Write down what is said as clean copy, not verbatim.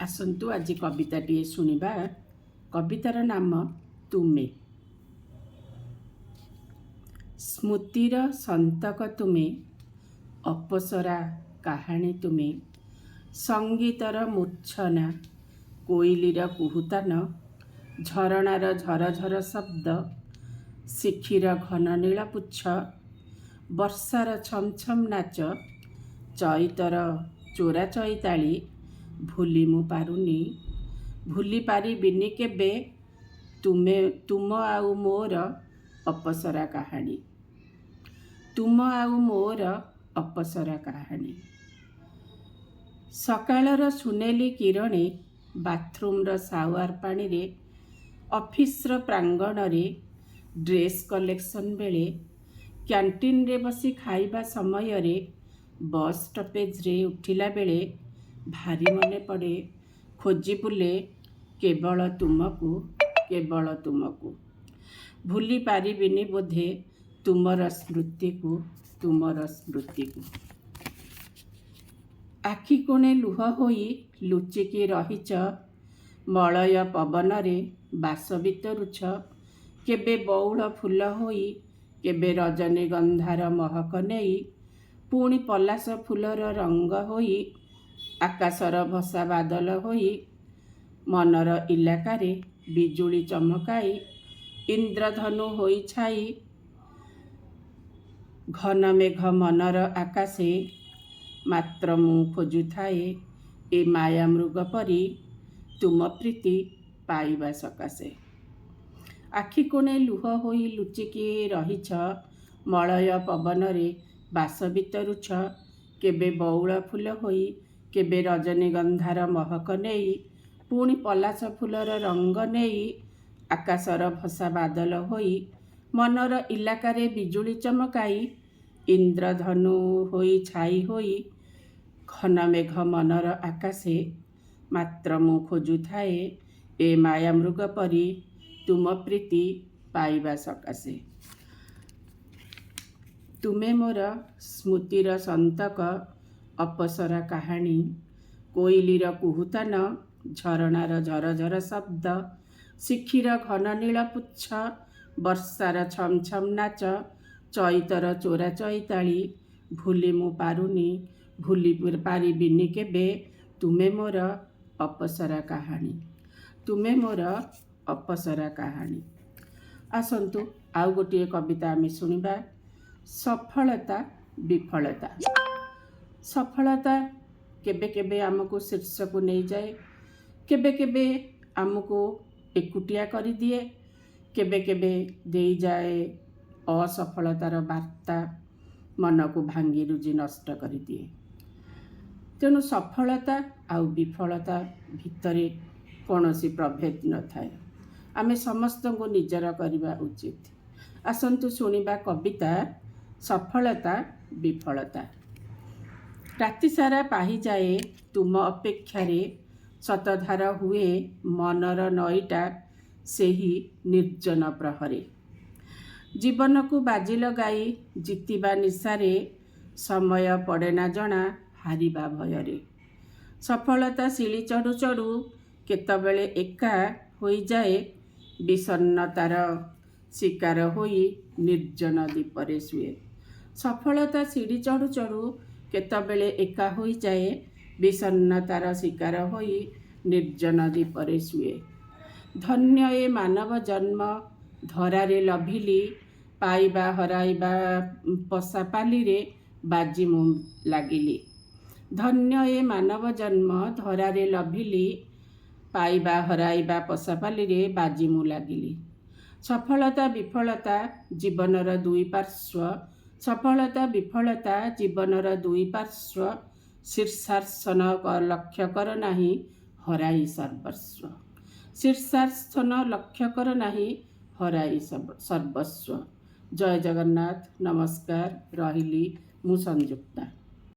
ଆସନ୍ତୁ ଆଜି କବିତାଟିଏ ଶୁଣିବା। କବିତାର ନାମ ତୁମେ। ସ୍ମୃତିର ସନ୍ତକ ତୁମେ, ଅପସରା କାହାଣୀ ତୁମେ, ସଙ୍ଗୀତର ମୂର୍ଚ୍ଛନା, କୋଇଲିର କୁହୁତାନ, ଝରଣାର ଝରଝର ଶବ୍ଦ, ଶିଖିର ଘନ ନୀଳପୁଚ୍ଛ, ବର୍ଷାର ଛମଛମ ନାଚ, ଚଇତର ଚୋରା ଚଇତାଳି, ଭୁଲି ମୁଁ ପାରୁନି, ଭୁଲି ପାରିବିନି କେବେ ତୁମ ଆଉ ମୋର ଅପସରା କାହାଣୀ। ତୁମ ଆଉ ମୋର ଅପସରା କାହାଣୀ। ସକାଳର ସୁନେଲି କିରଣେ, ବାଥରୁମ୍ର ସାୱାର ପାଣିରେ, ଅଫିସ୍ର ପ୍ରାଙ୍ଗଣରେ, ଡ୍ରେସ୍ କଲେକ୍ସନ୍ ବେଳେ, କ୍ୟାଣ୍ଟିନ୍ରେ ବସି ଖାଇବା ସମୟରେ, ବସ୍ ଷ୍ଟପେଜ୍ରେ ଉଠିଲା ବେଳେ, ଭାରି ମନେ ପଡ଼େ, ଖୋଜି ବୁଲେ କେବଳ ତୁମକୁ, କେବଳ ତୁମକୁ। ଭୁଲି ପାରିବିନି ବୋଧେ ତୁମର ସ୍ମୃତିକୁ, ତୁମର ସ୍ମୃତିକୁ। ଆଖି କୋଣେ ଲୁହ ହୋଇ ଲୁଚିକି ରହିଛ, ମଳୟ ପବନରେ ବାସ ବିତରୁଛ, କେବେ ବଉଳ ଫୁଲ ହୋଇ, କେବେ ରଜନୀଗନ୍ଧାର ମହକ ନେଇ, ପୁଣି ପଲାଶ ଫୁଲର ରଙ୍ଗ ହୋଇ, ଆକାଶର ଭସା ବାଦଲ ହୋଇ, ମନର ଇଲାକାରେ ବିଜୁଳି ଚମକାଇ, ଇନ୍ଦ୍ରଧନୁ ହୋଇ ଛାଇ, ଘନ ମେଘ ମନର ଆକାଶେ, ମାତ୍ର ମୁଁ ଖୋଜୁଥାଏ ଏ ମାୟା ମୃଗ ପରି ତୁମ ପ୍ରୀତି ପାଇବା ସକାଶେ। ଆଖି କୋଣେ ଲୁହ ହୋଇ ଲୁଚିକି ରହିଛ, ମଳୟ ପବନରେ ବାସ ବିତରୁଛ, କେବେ ବଉଳ ଫୁଲ ହୋଇ, କେବେ ରଜନୀଗନ୍ଧାର ମହକ ନେଇ, ପୁଣି ପଲାଶ ଫୁଲର ରଙ୍ଗ ନେଇ, ଆକାଶର ଭସା ବାଦଲ ହୋଇ, ମନର ଇଲାକାରେ ବିଜୁଳି ଚମକାଇ, ଇନ୍ଦ୍ରଧନୁ ହୋଇ ଛାଇ ହୋଇ, ଘନ ମେଘ ମନର ଆକାଶେ, ମାତ୍ର ମୁଁ ଖୋଜୁଥାଏ ଏ ମାୟା ମୃଗ ପରି ତୁମ ପ୍ରୀତି ପାଇବା ସକାଶେ। ତୁମେ ମୋର ସ୍ମୃତିର ସନ୍ତକ, ଅପସରା କାହାଣୀ, କୋଇଲିର କୁହୁତାନ, ଝରଣାର ଝରଝର ଶବ୍ଦ, ଶିଖିର ଘନ ନୀଳପୁଚ୍ଛ, ବର୍ଷାର ଛମଛମ ନାଚ, ଚଇତର ଚୋରା ଚଇତାଳି, ଭୁଲି ମୁଁ ପାରୁନି, ଭୁଲି ପାରିବିନି କେବେ ତୁମେ ମୋର ଅପସରା କାହାଣୀ। ତୁମେ ମୋର ଅପସରା କାହାଣୀ। ଆସନ୍ତୁ ଆଉ ଗୋଟିଏ କବିତା ଆମେ ଶୁଣିବା। ସଫଳତା ବିଫଳତା। ସଫଳତା କେବେ କେବେ ଆମକୁ ଶୀର୍ଷକୁ ନେଇଯାଏ, କେବେ କେବେ ଆମକୁ ଏକୁଟିଆ କରିଦିଏ, କେବେ କେବେ ଦେଇଯାଏ ଅସଫଳତାର ବାର୍ତ୍ତା, ମନକୁ ଭାଙ୍ଗି ରୁଜି ନଷ୍ଟ କରିଦିଏ। ତେଣୁ ସଫଳତା ଆଉ ବିଫଳତା ଭିତରେ କୌଣସି ପ୍ରଭେଦ ନଥାଏ। ଆମେ ସମସ୍ତଙ୍କୁ ନିଜର କରିବା ଉଚିତ। ଆସନ୍ତୁ ଶୁଣିବା କବିତା ସଫଳତା ବିଫଳତା। ରାତିସାରା ପାହିଯାଏ ତୁମ ଅପେକ୍ଷାରେ, ଶତଧାର ହୁଏ ମନର ନଈଟା ସେହି ନିର୍ଜନ ପ୍ରହରେ। ଜୀବନକୁ ବାଜି ଲଗାଇ ଜିତିବା ନିଶାରେ, ସମୟ ପଡ଼େନା ଜଣା ହାରିବା ଭୟରେ। ସଫଳତା ସିଡ଼ି ଚଢ଼ୁ ଚଢ଼ୁ କେତେବେଳେ ଏକା ହୋଇଯାଏ, ବିଷଣ୍ଣତାର ଶିକାର ହୋଇ ନିର୍ଜନ ଦ୍ୱୀପରେ ଶୁଏ। ସଫଳତା ସିଡ଼ି ଚଢ଼ୁ ଚଢ଼ୁ କେତେବେଳେ ଏକା ହୋଇଯାଏ, ବିଷଣ୍ଣତାର ଶିକାର ହୋଇ ନିର୍ଜନ ଦ୍ୱୀପରେ ଶୁଏ। ଧନ୍ୟ ଏ ମାନବ ଜନ୍ମ ଧରାରେ ଲଭିଲି, ପାଇବା ହରାଇବା ପଶାପାଲିରେ ବାଜି ମୁଁ ଲାଗିଲି। ଧନ୍ୟ ଏ ମାନବ ଜନ୍ମ ଧରାରେ ଲଭିଲି, ପାଇବା ହରାଇବା ପଶାପାଲିରେ ବାଜି ମୁଁ ଲାଗିଲି। ସଫଳତା ବିଫଳତା ଜୀବନର ଦୁଇ ପାର୍ଶ୍ୱ, ସଫଳତା ବିଫଳତା ଜୀବନର ଦୁଇ ପାର୍ଶ୍ୱ, ଶୀର୍ଷାସନ ଲକ୍ଷ୍ୟ କର ନାହିଁ ହରାଇ ସର୍ବସ୍ୱ। ଶୀର୍ଷାସନ ଲକ୍ଷ୍ୟ କର ନାହିଁ ହରାଇ ସର୍ବସ୍ୱ। ଜୟ ଜଗନ୍ନାଥ। ନମସ୍କାର। ରହିଲି ମୁଁ ସଂଯୁକ୍ତା।